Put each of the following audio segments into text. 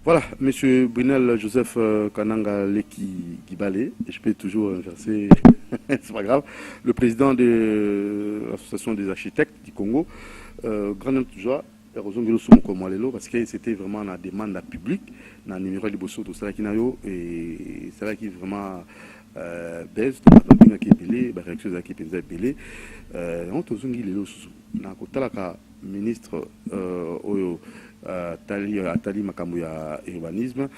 Voilà, Monsieur Brunel Joseph Kananga Leki Gibale, et je peux toujours inverser, c'est pas grave, le président de l'association des architectes du Congo, grand toujours, parce que c'était vraiment la demande publique, dans le numéro de Bosso, tout ça qui n'a eu, et c'est là qui vraiment baisse, donc qui est belé, la réaction qui est belé, on te zungi les lots, na kotalaka ministre Oyo. Atali makambo ya urbanisme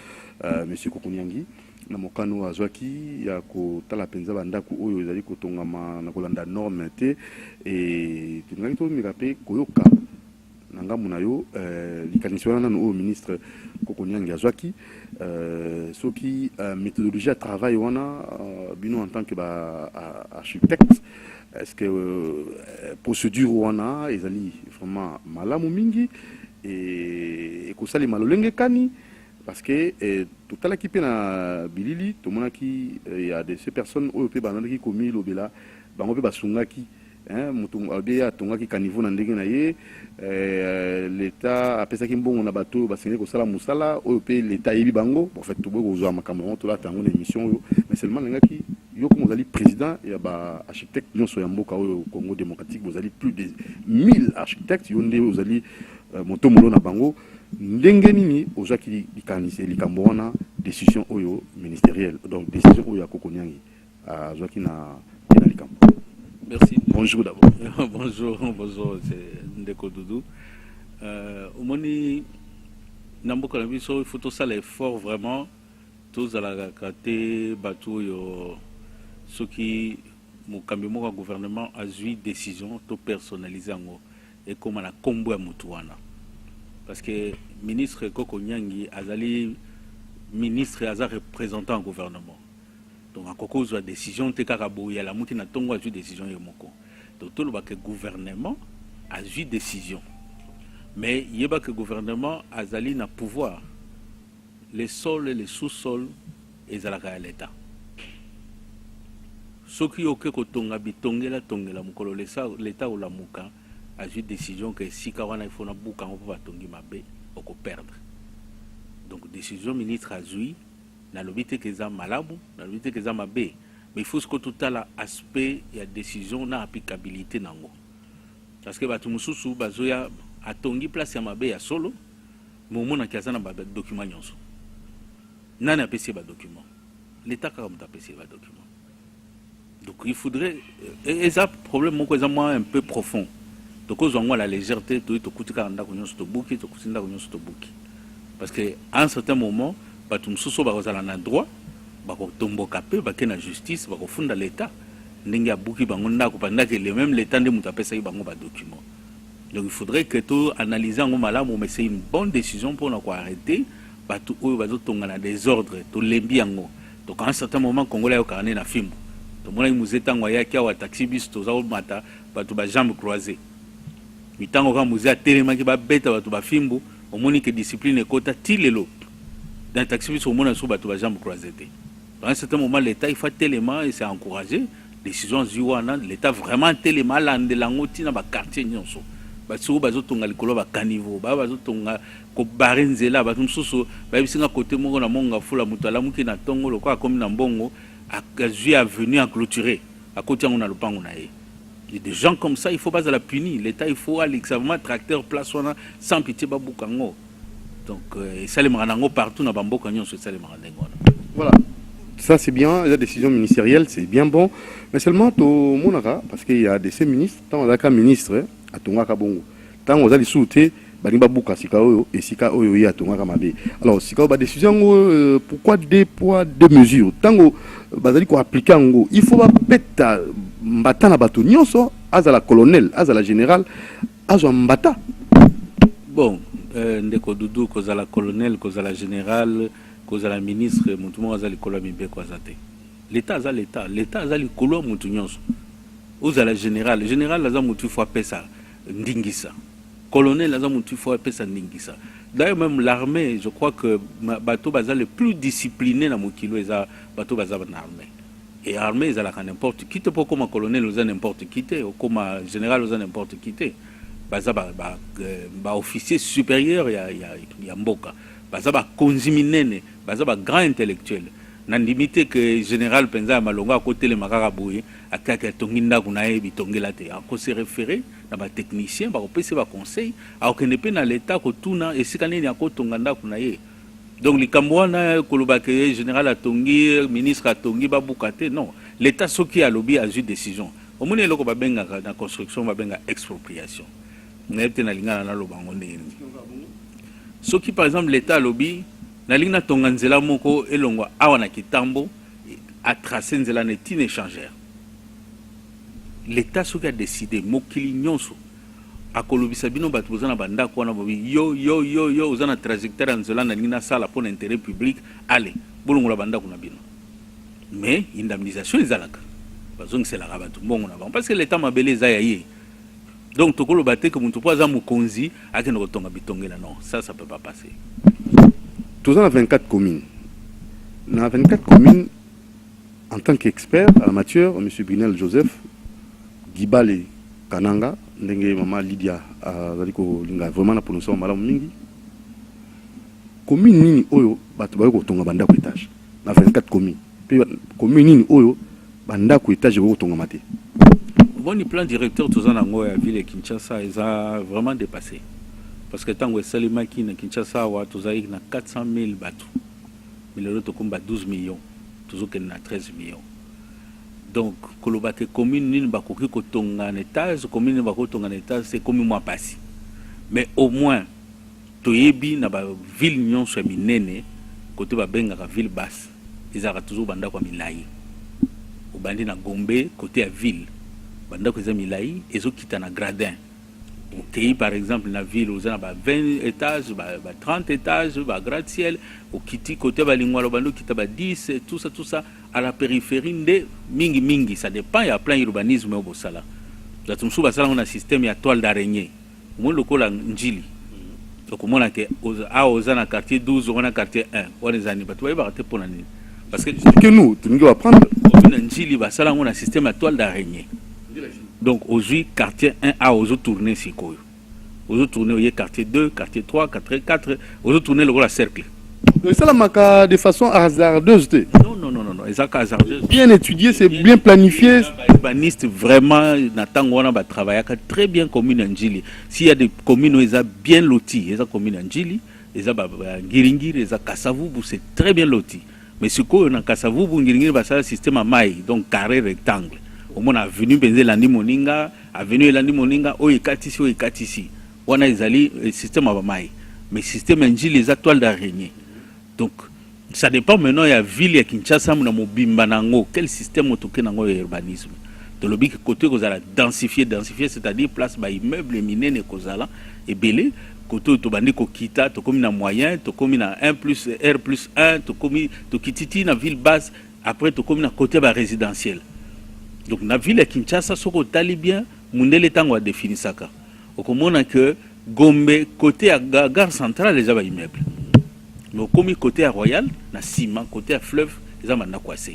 monsieur Kokonyangi na mokano azwaki ya kotala penza bandako oyo ezali kotongama na kolanda norme te et tungali to mirape koyoka na ngambo na yo likanisi wana no ministre Kokonyangi azwaki soki méthodologie à travail wana bino en tant que architecte. Est-ce que procédure wana ezali vraiment malamu mingi et que ça les malolenge kani parce que tout à l'équipe na bilili tout monde qui il y a de ces personnes au pe banana qui commis lobela bango pe basunga qui mutu albia tonga ki kanivo na ndenge na ye l'état apesa ki mbongo na bato basenga ko sala musala au pe l'état yebi bango pour fait tout beau zo makamon to la tango émission mais seulement nga ki yo comme vous allez président et ba architecte nyonso ya mboka au Congo démocratique vous allez plus de 1000 architectes yonde vous allez moto molo na bango ndenge nini ozaki likanise likambo wana décision oyo ministérielle donc décision oyo ya Kokonyangi azwaki na likambo. Merci. Bonjour d'abord. bonjour c'est Ndeko Doudou. Omoni namboka na biso il faut tout ça l'effort vraiment tous à la kate bateau yo ce qui mokambi mo gouvernement a eu décision to personnaliser ngo et comme la combo ya mutuana parce que ministre Kokonyangi azali ministre aza représentant au gouvernement donc à cause de la décision te karabo ya la muti na tongo a eu décision yemoko donc tout le que gouvernement a eu décision mais yeba que gouvernement azali na pouvoir les sols et les sous-sols ezalaka à l'état ce qui oke ko tonga bitongela tongela mukolo l'état ou la muka a eu décision que si kawana il faut na buka on va tongi mabe oko perdre donc décision ministre azui na lobité que za malabu na lobité que za mabe mais il faut que tout à l'aspect il y a décision na applicabilité nango parce que batu mususu bazoya atongi place ya mabe ya solo momona kiazana ba document nyonso nani apesi ba document l'état ka muta apesi ba document donc il faudrait et ça problème moko za moi un peu profond donc aux la légèreté to kutika ndako nyonso to buki to kutinda nyonso to buki parce que à un certain moment batum soso ba kozala na droit ba ko tomboka pe ba ke na justice ba ko funda l'état ndenge ya buki bango ndako pendant que le même l'état nde muta pesa bango ba document donc il faudrait que to analyser ngo malamu mais c'est une bonne décision pour na ko arrêter batu oyo bazo tonga na désordre to lembi yango donc à un certain moment congolais yo karane na fimbo to mona muzeta ngo ya kia wa taxi bis to za mata batu ba jambes croisées mitango ka muzea telema ki ba beta batu ba fimbo au moni que discipline ekota tilelo dans taxi bis au mona so batu ba jambes croisées dans un certain moment l'état il faut tellement et c'est encourager décision ziwana l'état vraiment tellement landelango tina ba quartier nyonso batu bazo tonga likolo ba caniveau bazo tonga ko barenzela batu msusu ba bisinga côté moko na monga fula mutu alamuki na tongo lokwa comme na mbongo a venu à clôturer à côté on a le pango na ye. Il y a des gens comme ça, il faut pas la punir. L'État, il faut aller extrêmement tracteur place sans pitié baboukango. Donc ça les maranango partout na bambo kanyon sur ça les maranango. Voilà. Ça c'est bien, la décision ministérielle, c'est bien bon, mais seulement to monaka parce qu'il y a des ministres, tant on a ministre à tonga kabongo. Tant on a les souté Banimba Bouka Sika Oyo et Sika Oyo ya Tonga Kamabe. Alors Sika ba décision pourquoi deux poids deux mesures. Tango bazali ko appliquer ngo, il faut pas beta mbata na bato nyonso azala colonel, azala général, azwa mbata. Bon, ndeko Doudou kozala colonel, kozala général, kozala ministre, mutu mo azali kolami be kwazate. L'état azali l'état, l'état azali kolo mutu nyonso. Ozala général, général aza mutu faut pesa ndingisa. Colonel Azamutu faut appeler ça Ningisa. D'ailleurs même l'armée, je crois que bateau baza le plus discipliné dans mon kilo eza bateau baza dans l'armée. Et l'armée ils a n'importe qui te pour comme colonel ils a n'importe qui te ou comme général ils a n'importe qui te. Baza ba officier supérieur il y a mboka. baza ba konziminene baza ba grand intellectuel na limité que général penza malonga côté le makaka boye akaka tonginda kuna e bitongela te ako se référer na ba technicien ba kopesa ba conseil akende pe na l'état ko tuna esikane ni akotonga nda kuna ye. Donc likambo wana koloba ke général atongi ministre atongi ba bukate non, l'état soki a lobby a eu décision omoni eloko ba benga na construction ba benga expropriation na ete na lingana na lobango ndeni soki par exemple l'état lobby na lingna tonga nzela moko elongwa awa na kitambo a tracé nzela netine échangère. L'état soki a décidé mokili nyonso akolobisa bino bato bozana banda ko na bobi yo ozana trajectoire nzela na lingna sala pour l'intérêt public allez bolongola banda ko na bino mais indemnisation ezalaka bazong c'est la rabato mbongo na parce que l'état mabele za yaye. Donc tokolo baté que muntu po aza mukonzi akende ko tonga bitongela non, ça peut pas passer. Tous en 24 communes. Dans 24 communes, en tant qu'expert en matière, M. Brunel Joseph, Gibale Kananga, Ndenge Mama Lydia, vraiment na prononciation malamu mingi. Commune nini oyo bato ba ko tonga banda ko étage. Dans 24 communes. Puis commune nini oyo banda ko étage ko tonga maté. Bon, le plan directeur tous en ango ya ville Kinshasa ils a vraiment dépassé. Parce que tant que Salima qui na Kinshasa wa tozaï na 400 000 bateaux. Mais le reste combat 12 millions. Toujours qu'il na 13 millions. Donc kolobake commune ni ba ko tonga en étage, commune ba ko tonga en étage, c'est comme moi passé. Mais au moins toyebi na ba ville nyon so minene côté ba benga ka ville basse. Ils a toujours banda kwa milai. Au bandi na Gombe côté à ville. Banda ko za milai ezo kita na gradin. Au pays, par exemple, dans la ville, où il y a 20 étages, 30 étages, gratte-ciel, au Kiti, côté Balingwa, qui a 10, tout ça, à la périphérie, de mingi, ça dépend, il y a plein d'urbanisme au Bossala. Dans tout ça, on a un système, il y a toile d'araignée. Au moins, le Njili. Donc, on a un quartier 12, on a un quartier 1. On a un pour l'année. Parce que nous, tu nous apprendre. Njili, on a un système à toile d'araignée. Donc, aujourd'hui, quartier 1A, aux autres tournées, c'est quoi? Aux autres tournées, il y a quartier 2, quartier 3, quartier 4, aux autres tournées, le cercle. Mais ça, la de façon hasardeuse. Non, exact, hasardeuse. Bien étudié, c'est bien planifié. Les urbanistes, vraiment, on a travaillé très bien commune Njili. S'il y a des communes où ils sont bien lotis, les communes Njili, les Ngiringiri, les Kassavubu, c'est très bien loti. Mais ce qu'on a Kassavubu, Ngiringiri, c'est un système à maille, donc carré rectangle. Au moins avenue Benze Landi Moninga, avenue Landi Moninga, Oikatisi. On a le système à maille. Mais le système Njili, les toiles d'araignée. Donc, ça dépend maintenant, il y a ville à Kinshasa, quel système autour de l'urbanisme. De l'objet côté que vous allez densifier, c'est-à-dire place par immeuble et miner et kozala et belé. Côté to bandi ko kita, to comme na moyen, to comme na 1 plus R plus 1, to comme to kititi na ville basse, après to comme na côté ba résidentiel. Donc la ville de Kinshasa, ce qu'on tali bien, Mundele Tango a défini ça. Au moment que Gombe, côté à gare centrale, les a immeubles. Mais comme côté à Royal, na ciment, côté à fleuve, les a kwase.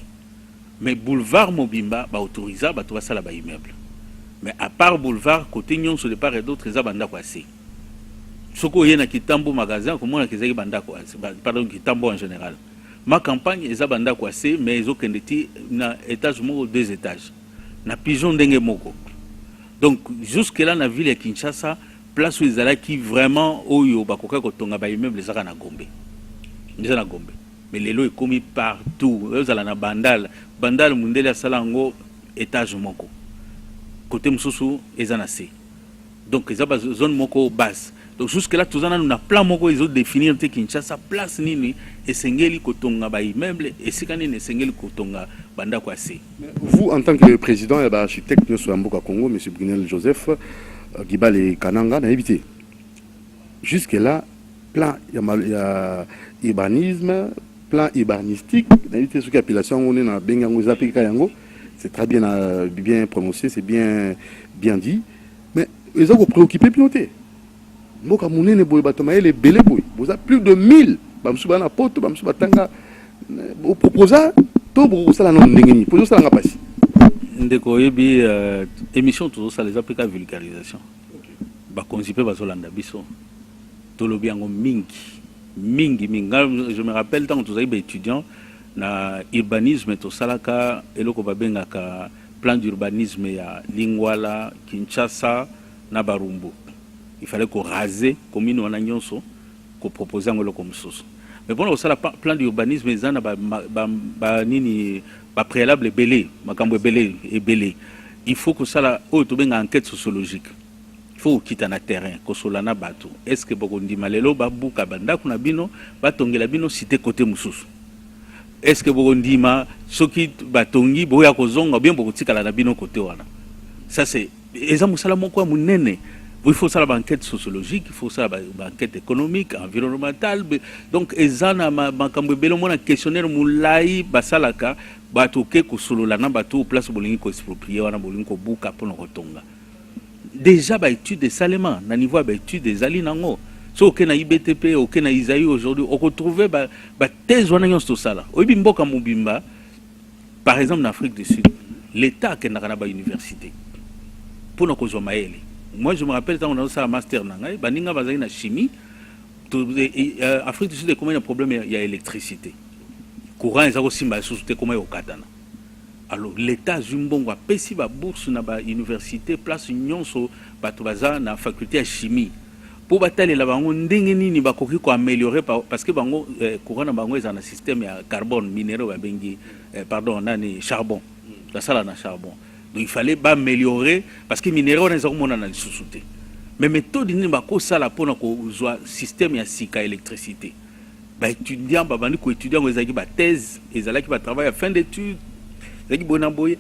Mais boulevard Mobimba, ba autorisé, ba tout ça là-bas immeuble. Mais à part boulevard, côté Nyon, sur le part et d'autres, les a kwase. Ce qu'on y a na Kitambo magasin, comme on a qu'ils banda kwase, pardon, Kitambo en général. Ma campagne, ils ont banda kwase, mais ils ont un étage ou 2 étages. Na pigeon dengue moko. Donc jusque là na ville de Kinshasa, place où ils allaient qui vraiment oyo bakoka ko tonga ba immeuble les na Gombe. Déjà na Gombe. Mais les lots est commis partout. Ils allaient na bandal mundele salango étage moko. Côté mususu ezana C. Donc ils ont zone moko basse. Donc jusque là tous en a plan moko ils ont défini en Kinshasa place nini et sengeli kotonga ba immeuble et sikani ne sengeli kotonga banda kwase. Vous en tant que président et architecte de Mboka Congo, M. Brunel Joseph Gibale Kananga n'a évité. Jusque là plan il y a urbanisme, plan urbanistique, n'a évité ce qu'appellation on est dans Bengango Zapika Yango, c'est très bien prononcé, c'est bien dit, mais ils ont préoccupé piloter. Mboka munene boy batoma les belé boy vous avez plus de 1000 bamsuba na poto bamsuba tanga au proposa to bo sala non ndengeni pour ça nga passi ndeko yebi émission tout ça les applica vulgarisation ba konzipe bazolanda biso to lobi yango mingi mingi mingi. Je me rappelle tant que vous avez étudiant na urbanisme to salaka eloko babengaka plan d'urbanisme ya Lingwala, Kinshasa na Barumbu. Il fallait qu'on rase commune wana nyonso ko proposer ngolo comme source. Mais bon au sala plan d'urbanisme ezana ba nini ba préalable belé, makambo belé et belé. Il faut que ça la to benga enquête sociologique. Il faut quitter na terrain ko solana bato. Est-ce que bokondi malelo babuka banda kuna bino batongela bino cité côté mususu. Est-ce que bokondi ma soki batongi boya kozonga bien bokotikala na bino côté wana. Ça c'est eza musala moko munene. Il faut ça la enquête sociologique, il faut ça la enquête économique, environnementale. Donc ezana makambo belo mona questionnaire mulai basalaka bato ke ko solola na bato place bolingi ko exproprier wana bolingi ko buka pour kotonga. Déjà ba étude des salements na niveau ba étude des ali nango. So ke na IBTP o ke na Isaïe aujourd'hui on retrouver ba thèse wana nyonso to sala. Oyibi mboka mobimba par exemple en Afrique du Sud, l'état ke na kana ba université pour na kozwa maele. Moi je me rappelle quand on a fait un master nangai baninga bazali na chimie Afrique du Sud comment il y a un problème il y a électricité. Courant ezako simba sous-te comment au katana. Alors l'état zumbongo a pesi ba bourse na ba université place nyonso bato baza na faculté de chimie pour bataler la bango ndenge nini bakoki ko améliorer parce que bango courant na bango ezana système ya carbone minéraux ba bengi pardon nani charbon la sala na charbon. Donc il fallait améliorer parce que minéraux les hormones na sous-te. Mais méthode ni ba ko sala pona ko zwa système ya sika électricité. Ba étudiant ba bandi ko étudiant ko ezaki ba thèse ezalaki ba travail à fin d'études. Aujourd'hui,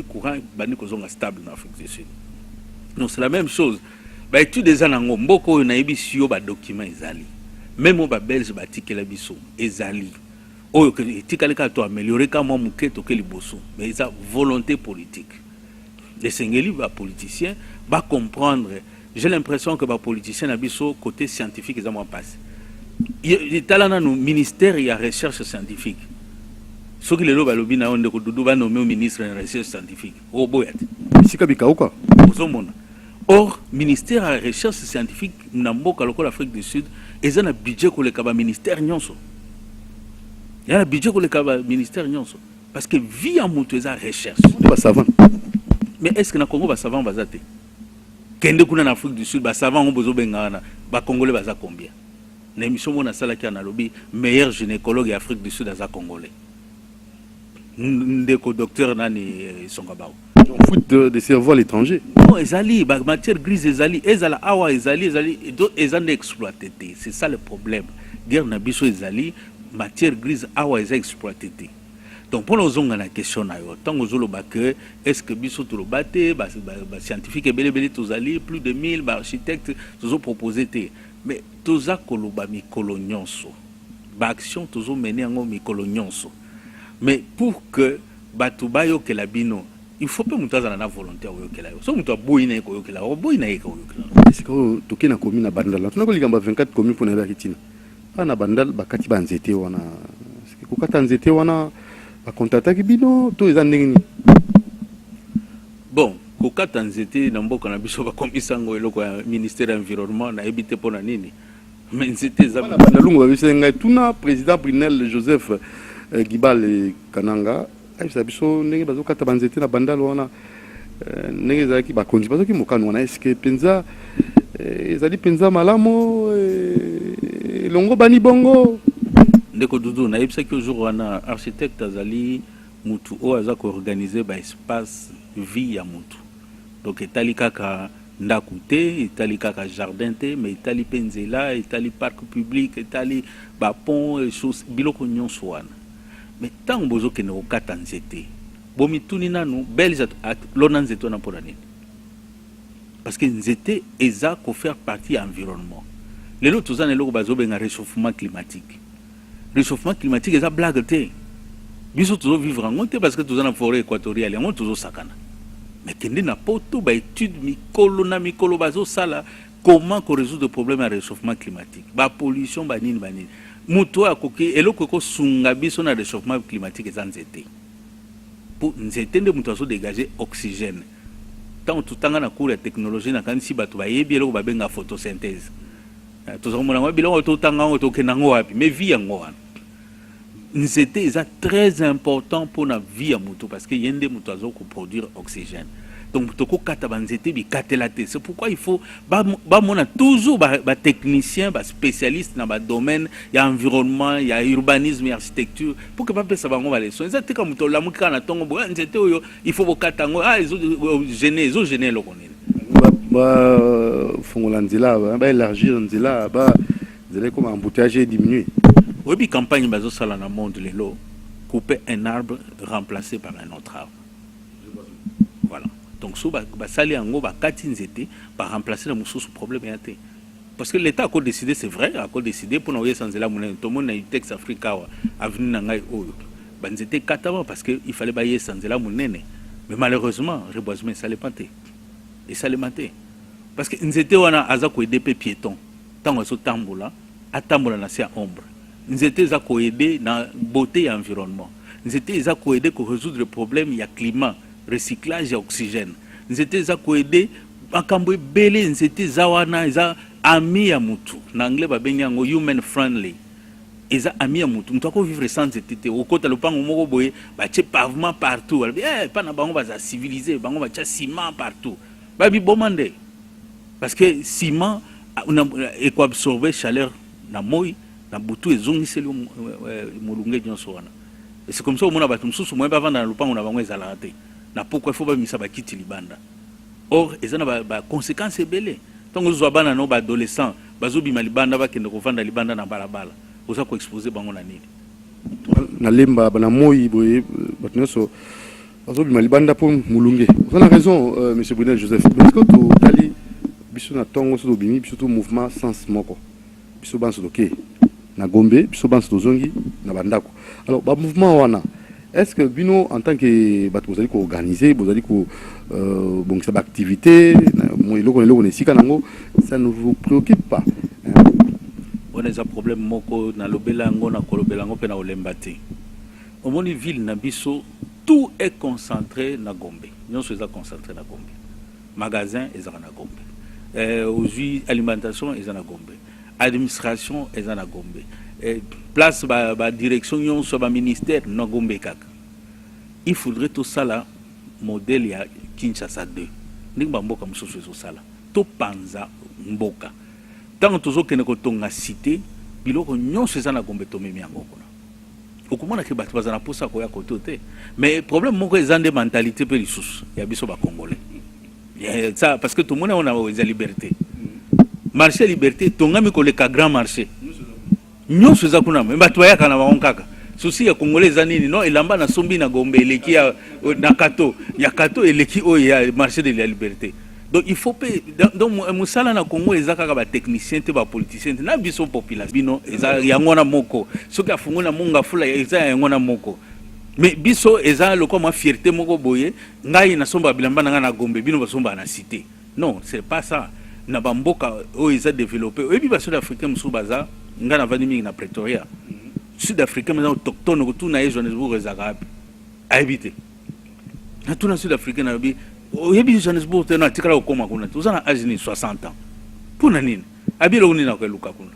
courant est stable en Afrique du Sud. Donc c'est la même chose. Études des anangos, beaucoup na ebisio ba documents ezali. Même au belge ba tikela biso ezali. O tikala ka to améliorer ka mo muketo ke liboso. Mais ça volonté politique. Les sengeli ba politiciens ba comprendre. J'ai l'impression que ba politiciens na biso côté scientifique ils ont passé. Il talana no ministère ya recherche scientifique. Ce qui est là, c'est que nous avons nommé ministre de la recherche scientifique. Or, le ministère de la recherche scientifique, l'Afrique du Sud, il y a un budget pour le ministère. Il y a un budget pour le ministère. Parce que vie en montant la recherche. Mais est-ce que le Congo va savant bazate? Quand on est en Afrique du Sud, les savants ont besoin de Congolais combien? L'émission on a ça qui a lobby meilleur gynécologue d'Afrique du Sud à Congolais. Ndeko docteur nani songabao. On fout de cerveau à l'étranger. Non, ezali matière grise ezali ezala awa ezali ezan exploité. C'est ça le problème. Dire na biso ezali matière grise awa eza exploité. Donc pour nous on a la question na yo tant ozolo ba que est-ce que biso to lobaté ba scientifique belé tozali plus de 1000 ba architectes tozo proposé té. Mais toza koloba mikolo nyonso. Ba action tozo mener ngo mikolo nyonso. Mais pour que Batouba yokela bino, il faut pas monter dans la volonté yokela. So muto boyina ko yokela, boyina ko yokela. C'est que toke na commune na Bandal. Tu na ko ligamba 24 communes pour na Kitina. Na Bandal bakati banzete wana. C'est que ko kata nzete wana ba contacta ki bino to eza ndenge ni. Bon, ko kata nzete na mboka na biso ba komisango eloko ya ministère de l'environnement na ebité pona nini. Mais nzete za Bandalungu ba bisenga tuna président Brunel Joseph Gibale Kananga ayisa biso ndenge bazokata banzete na bandalo wana ndenge ezalaki bakonzi bazoki mokano wana eske penza ezali penza malamo longo bani bongo ndeko dudu na yebisa ki jour wana architecte azali mutu o aza ko organiser ba espace vie ya mutu donc etali kaka ndaku te etali kaka jardin te mais etali penzela etali parc public etali ba pont et choses biloko nyonso wana. Mais tant que vous avez un cas de nzete, vous avez un belge l'on nzete na pona nini. Parce que nzete eza ko faire partie de l'environnement. Les autres ans eloko bazo benga réchauffement climatique. Réchauffement climatique eza blague te. Biso tozo vivre en monte parce que tozo na forêt équatoriale, on tozo sakana. Mais kende na poto ba étude mikolo bazo sala comment ko résoudre le problème de réchauffement climatique. Ba pollution ba nini. Muto akoki eloko ko sunga biso na réchauffement climatique eza nzete. Pour nzete nde muto azo dégager oxygène. Tant tout tanga na cours de technologie na kanisi bato ba yebi eloko ba benga photosynthèse. tozomona biloko totanga ngo tokenango wapi mais vie yango wana nzete eza très important pour la vie ya mutu parce que yende mutu azo ko produire oxygène donc toko kata banzete bi katela te c'est pourquoi il faut ba mona toujours ba technicien ba spécialiste dans ba domaine ya environnement ya urbanisme ya architecture pour que ba pesa bango ba leçon nzete ka mutu la muka na tongo bo nzete oyo il faut bokata ngo ezo gêner lo konene fongola nzela ba élargir nzela ba nzela comme embouteillage diminuer. Oui, campagne bazo sala na monde lelo couper un arbre remplacé par un autre arbre. Voilà. Donc so ba sali yango ba kati nzete ba remplacer le mususu problème ya te. Parce que l'état a décidé, c'est vrai, a décidé pour nous sans la monnaie tout le monde na texte africain avenir na ngai oyo. Ba nzete kataba parce que il fallait bailler sans la monnaie. Mais malheureusement, reboisement ça les panté. Et ça les maté. Parce que nzete wana aza ko aider piéton. Tango so tambola, atambola na sia ombre. Nous étions à aider dans la beauté et l'environnement. Nous étions à aider pour résoudre le problème, il y a climat, recyclage et oxygène. Nous étions à aider à Camboué Belé, nous étions à amis à Moutou. En anglais, c'est human friendly. Ils ont amis à Moutou. Nous devons vivre sans été. Au côté de l'Opan, on a des pavements partout. Pas on va civiliser, on va des ciment partout. Parce que le ciment, on a absorbé la chaleur dans le moï. Na butu ezongisi le mulunge nyonso wana et c'est comme ça omona batu mususu moye bavanda na lupango na bango ezala te na pourquoi il faut ba misa ba kiti libanda or ezana ba conséquences ebele tango zo bana no ba adolescent bazobima libanda bakende kovanda libanda na balabala oza ko exposer bango na nini na lemba bana moyi boye batu nyonso bazobima libanda pour mulunge vous avez raison monsieur Brunel Joseph mais est-ce que to tali biso na tongo so bimi biso to mouvement sens moko biso banso doké na Gombe, biso banso tozongi na bandako. Alors, ba mouvement wana, est-ce que bino en tant que vous allez organiser, vous allez bon ça activité, moi le sika nango, ça ne vous préoccupe pas? On a un problème moko na lobelango na kolobelango pe na olembate. Au monde ville na biso, tout est concentré na Gombe. Nous sommes concentrés na Gombe. Magasin est na Gombe. Aujourd'hui alimentation est na Gombe. Administration est en Gombe. Place la direction sur le ministère na Gombe kaka. Il faudrait tout ça là modèle ya Kinshasa 2. Ndimba mboka mususu zo sala. To panza mboka. Tant tozo kene ko tonga cité biloko nyonso eza na Gombe to memi yango kuna. Okomona ke batu bazana posa ko ya kote. Mais problème moko eza de mentalité pe lisusu ya biso ba congolais. Ça parce que tout le monde on a la liberté. Marché liberté tongami koleka grand marché nyonso za kuna me bato ya kana ba kaka souci ya congolais nini non elamba na sombi na Gombe eleki ya na kato ya kato eleki o ya marché de la liberté donc il faut donc musala na Congo ezaka ka ba technicien te ba politicien na biso population bino eza yango na moko soki afungola munga fula eza yango na moko mais biso eza loko ma fierté moko boye ngai na somba bilamba na Gombe bino basomba na cité non c'est pas ça na bamboka o ils ont développé et puis sud-africain musu baza ngana vani na Pretoria sud-africain mais autochtone tout na Johannesburg ezaka a éviter na tout na sud-africain na bi o yebi Johannesburg tena tikala okoma kuna tout ça na âge 60 ans pour nini abilo uni na kweluka kuna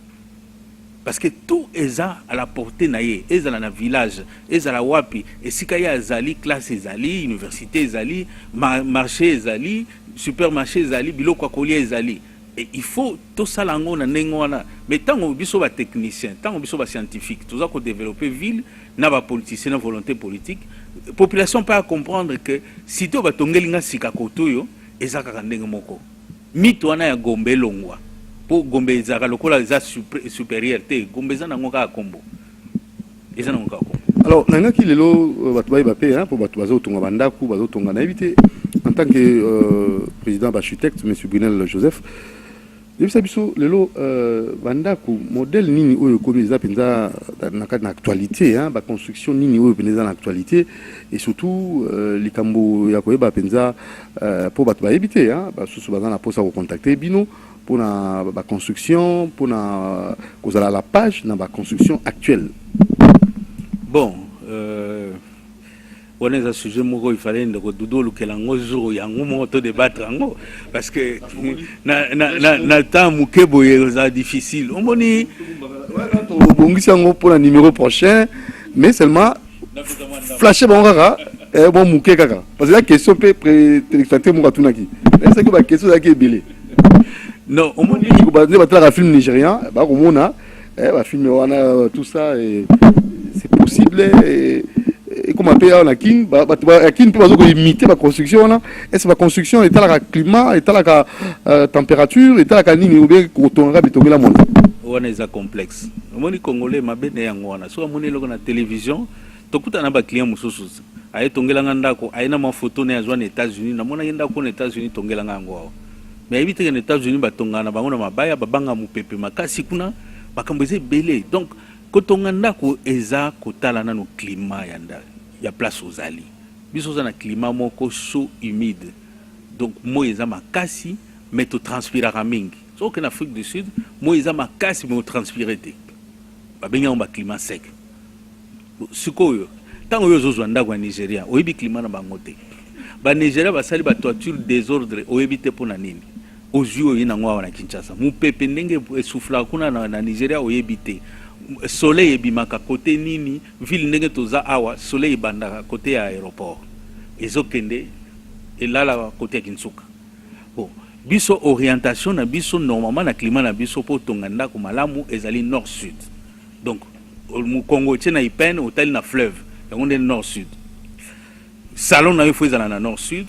parce que tout est à la portée na ye ezala na village ezala wapi esika ya zali classe ezali université ezali marché ezali supermarché ezali biloko akolia ezali et il faut tout ça lango na nengwana mais tant on biso ba technicien tant on biso ba scientifique tout ça ko développer ville na ba politicien na volonté politique population pas à comprendre que si to ba tongelinga sika kotoyo ezaka kandenge moko mito wana ya Gombe longwa pour Gombe ezaka lokola za supérieur te Gombe za nango ka kombo eza nango ka kombo. Alors nanga ki lelo batu ba pe hein pour batu bazo tonga bandaku bazo tonga na éviter en tant que président architecte monsieur Brunel Joseph depuis biso lelo bandaku modèle nini oyo ko biza penza na actualité hein ba construction nini oyo penza na actualité et surtout likambo ya koyeba penza pour batu ba éviter hein ba susu baza na posa ko contacter bino pour la construction, pour la page dans la construction actuelle. Bon, on est un sujet moko il fallait de dodo lukelango jour yango moto débattre yango parce que na temps mukebo c'est difficile on moni bongisi yango pour le numéro prochain mais seulement flasher bangara bon muke kaka parce que la question peut téléspectateur mo katunaki c'est que la question là qui est belé non on moni ko ba un film nigérian ba ko mona ba film wana tout ça et c'est possible et comme appelle on a kin kin peut pas imiter la construction là est ce la construction est la climat est la température est la nini ou bien ko tonga bitonga la monde on est complexe moni congolais mabene yango wana so moni loko na télévision tokuta na ba client mususu aye tongela ngandako aye na mafoto na yazwa na États-Unis na mona yenda ko na États-Unis tongela ngango mais éviter que les États-Unis batonga na bango na mabaya babanga mupepe makasi kuna bakamboze belé donc quand on ndako eza kotala na no climat yanda ya place aux ali biso za na climat moko chaud humide donc mo eza makasi mais to transpirera mingi so que en Afrique du Sud mo eza makasi mais to transpirer te ba benga on ba climat sec sikoyo tango yo zo ndako ya Nigeria oyebi climat na bango te ba Nigeria ba sali ba toiture désordre oyebi te pona nini ozuo yina ngwa na Kinshasa mu pepe ndenge souffla kuna na Nigeria oyebi te soleil ebimaka côté nini ville ndenge toza awa soleil ebandaka côté ya aéroport ezokende elala côté ya Kinsuka bon biso orientation na biso normalement na climat na biso po tonga ndako malamu ezali nord sud donc mu Congo tena ipene hôtel na fleuve yango nde nord sud salon na yo faut ezala na nord sud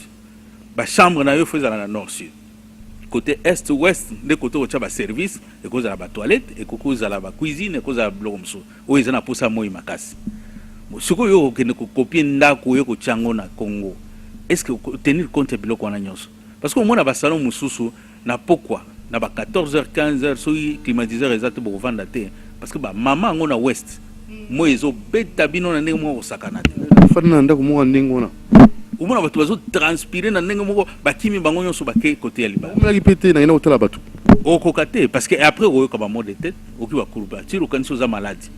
ba chambre na yo faut ezala na nord sud côté est ouest de côté au ba service et cause à la toilette et cause à la cuisine et cause à blomso o ezana posa moi makasi mo siko yo ke ne ko copier ndako yo ko chango na Congo est-ce que tenir compte biloko na nyonso parce que mona ba salon mususu na pourquoi na ba 14h 15h so climatiseur exact pour vendre te parce que ba mama ngona ouest mo ezo beta bino na ndenge mo osakana te fana ndako mo ndenge ngona umona batu bazo transpirer na ndenge moko bakimi bango nyonso bake côté ya liba mona répéter na ina hôtel batu okokate parce que après oyo ka ba mot de tête okiwa kurba tiro kanso za maladie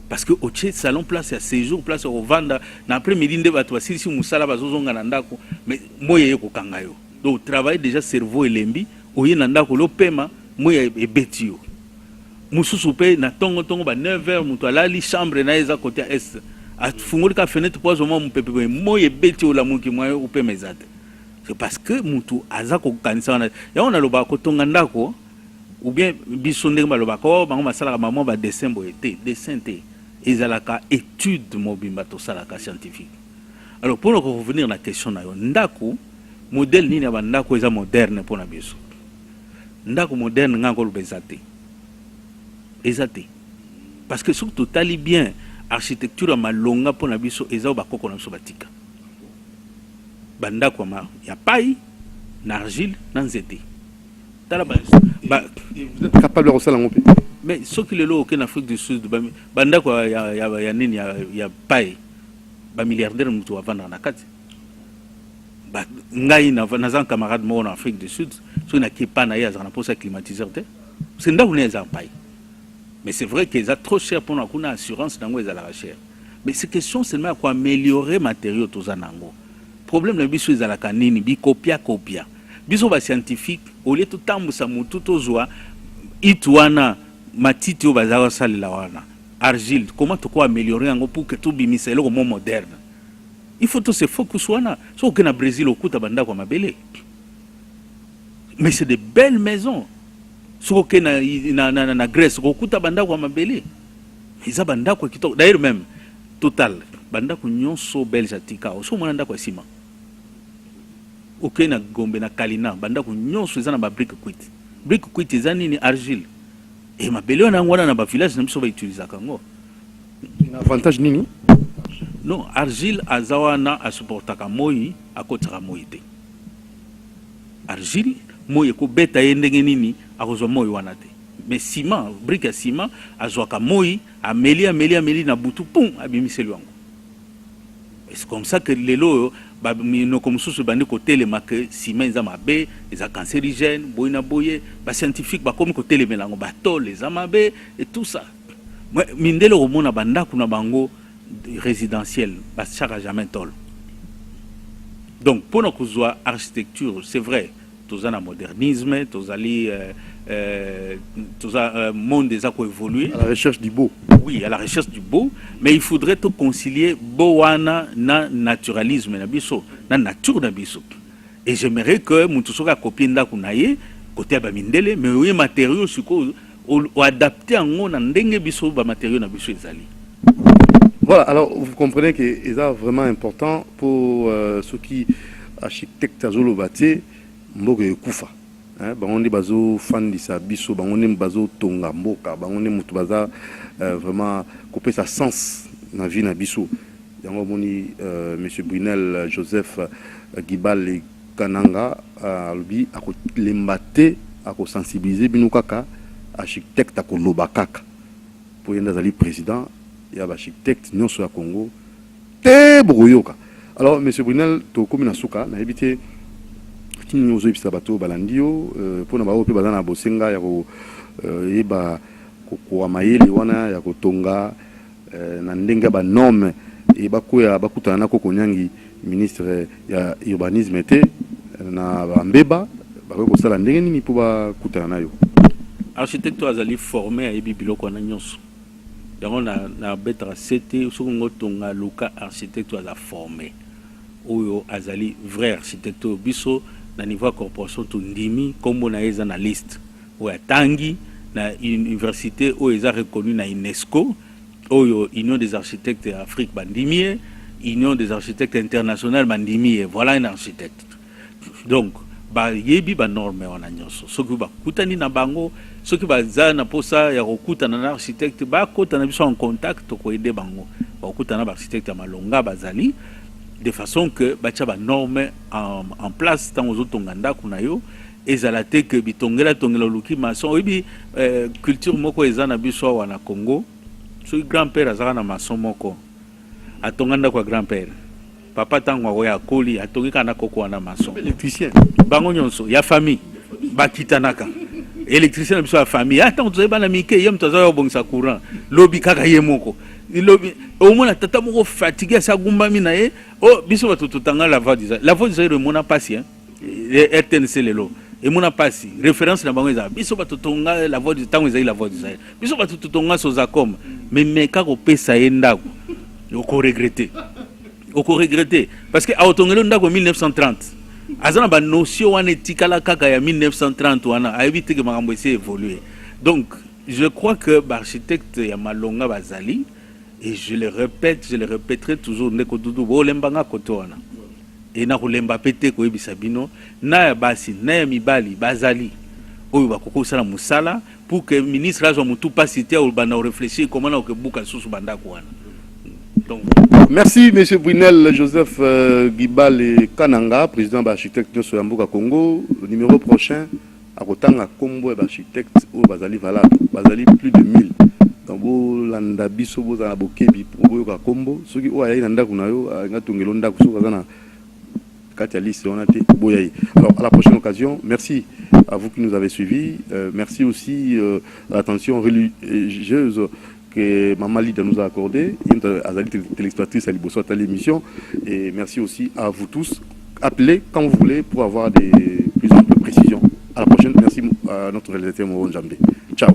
parce que au chez salon place ya séjour place au vanda na après midi nde batu basisi musala bazozonga na ndako mais moye yeko kanga yo donc travail déjà cerveau elembi oye na ndako lo pema moye ebetio mususu pe na tongo ba 9h mutu alali chambre na eza côté est a fungoli ka fenêtre pour zoma mupepe moye betio la muki moye upe mezate c'est parce que mutu aza ko kanisa na ya ona loba ko tonga ndako ou bien biso ndenge baloba ko bango masala ka maman ba dessin boyete dessin te ezalaka étude mobimba to sala ka scientifique alors pour revenir à la question na yo ndako modèle nini ba ndako eza moderne pour na biso ndako moderne ngako lobezate ezate parce que surtout tali bien architecture malonga pour na biso eza ba koko na biso batika bandako ya paille na argile na nzete tala ba vous êtes capable de resala ngopé mais ce qui le lo en Afrique du Sud bandako ya nini ya paille ba milliardaire mutu wa vendre na kati ba ngai na un camarade mo en Afrique du Sud so na kipa na ya za posa climatiseur te c'est ndako ne za paille mais c'est vrai qu'ils sont trop cher pour nous assurance dans les à cher mais c'est question seulement pour améliorer matériaux tous en ango problème le biso est à la canine bi copia biso ba scientifique au lieu tout temps ça mutu tozwa itwana matiti au bazar sale la wana argile comment tu quoi améliorer ango pour que tout bimise le moment moderne il faut tout se focus wana so que na Brésil au kuta banda kwa mabele mais c'est de belles maisons soki na Grèce kokuta bandako ya mabele eza bandako kitoko d'ailleurs même total bandako nyonso belge atika so mona ndako ya sima na Gombe na Kalina bandako nyonso eza na ba brique cuite eza nini argile et mabele wana ngwana na ba village na biso ba utiliser kango na avantage nini non argile azawana a supportaka moi akotaka moi te argile moi ko beta yendenge nini akozwa moi wana te mais ciment brique ya ciment azwaka moi ameli na butu pum abimiseli wango c'est comme ça que lelo ba no comme sous bandi ko telema que ciment eza mabe eza cancérigène boyina boye ba scientifique ba comme ko telemelango ba tol eza mabe et tout ça moi mindele romona banda kuna bango résidentiel basaka jamais tol. Donc pour nous architecture, c'est vrai, tout ça modernisme, tout ça monde des accords évolué. À la recherche du beau. Oui, à la recherche du beau, mais il faudrait tout concilier boana na naturalisme na biso, na nature na biso. Et j'aimerais que mutusoka copie nda kunaye côté ba mindele, mais oui matériaux suko ou adapté en na ndenge biso ba matériaux na biso ezali. Voilà, alors vous comprenez que c'est vraiment important pour ceux qui architectes azolo bâti mboke kufa. On est bazo fan de sa biso, on est bazo tonga mboka, on est mutu baza vraiment couper sa sens dans la vie na biso. Yango moni monsieur Brunel Joseph Gibale Kananga albi ako lembate ako sensibiliser binu kaka architecte ako lobakaka pour yenda zali président ya ba architecte nyonso ya Congo te boyoka. Alors monsieur Brunel to komina suka na ebité kini ozo ibisa bato balandio pona ba ope bazana bosenga ya ko yeba ko mayele wana ya kotonga na ndenge ba norme e bakoya bakutana na kokonyangi ministre ya urbanisme te na mbeba bako sala ndenge nini po bakutana nayo. Architecte azali formé à ebi biloko na nyonso. Donc na betra cité so ngotonga luka architecte aza formé. Oyo azali vrai architecte biso na niveau corporation to ndimi comme na eza na liste. Oyo tangi na université oyo eza reconnu na UNESCO. Oyo Union des architectes Afrique bandimier, Union des architectes internationaux bandimier. Voilà un architecte. Donc ba yebi ba norme wana nyonso soki ba kutani na bango soki ba za na posa ya kokutana na architecte ba kota na biso en contact ko aider bango ba kutana ba architecte malonga bazali de façon que ba tia ba norme en place tant aux autres ndako na yo ezala te que bitongela luki maçon obi culture moko ezana biso wana Congo soki grand-père azaka na maçon moko atonganda kwa grand-père papa tango akoya koli atongi kana koko wana maçon Électricien bango nyonso ya famille bakitanaka électricien biso ya famille attends tu bana mike yem toza yo bongisa courant lobi kaka ye moko lobi au moins tata moko fatigué sa gumbami na ye oh biso batutanga la voix du mona passi hein RTNC lelo et mona passi référence na bango eza biso batutonga la voix du tango eza la voix du Sahel biso batutonga soza comme mais kako pesa yendako oko regretter parce que aotongelo ndako 1930 azana ba notion wana etikala kaka ya 1930 wana a évité que makambo essaie évoluer. Donc je crois que l'architecte ya malonga bazali et je le répéterai toujours ndeko dudu bo lembanga koto wana et na kolemba pété ko ebisa bino na ya basi na ya mibali bazali oyo bakoko sala musala pour que ministre azo mutu pas cité ou bana réfléchir comment na ko buka susu bandako wana. Donc, merci M. Brunel Joseph Gibale Kananga, président de l'architecte de Soyamboka Congo. Le numéro prochain, à Kotanga Kombo et architecte au Bazali valable. Bazali plus de 1000. Donc, landa biso boza na bokebi pour ka Kombo. Ceux qui ont aïe nanda kunayo, ngatungelo nda kusuka kana katialis on a été boyaï. Alors, à la prochaine occasion, merci à vous qui nous avez suivis. Merci aussi à l'attention religieuse que Maman Lida nous a accordé, Azali téléspectatrice à Liboso à l'émission, et merci aussi à vous tous. Appelez quand vous voulez pour avoir des plus amples précisions. À la prochaine, merci à notre réalisateur Moron Jambé. Ciao.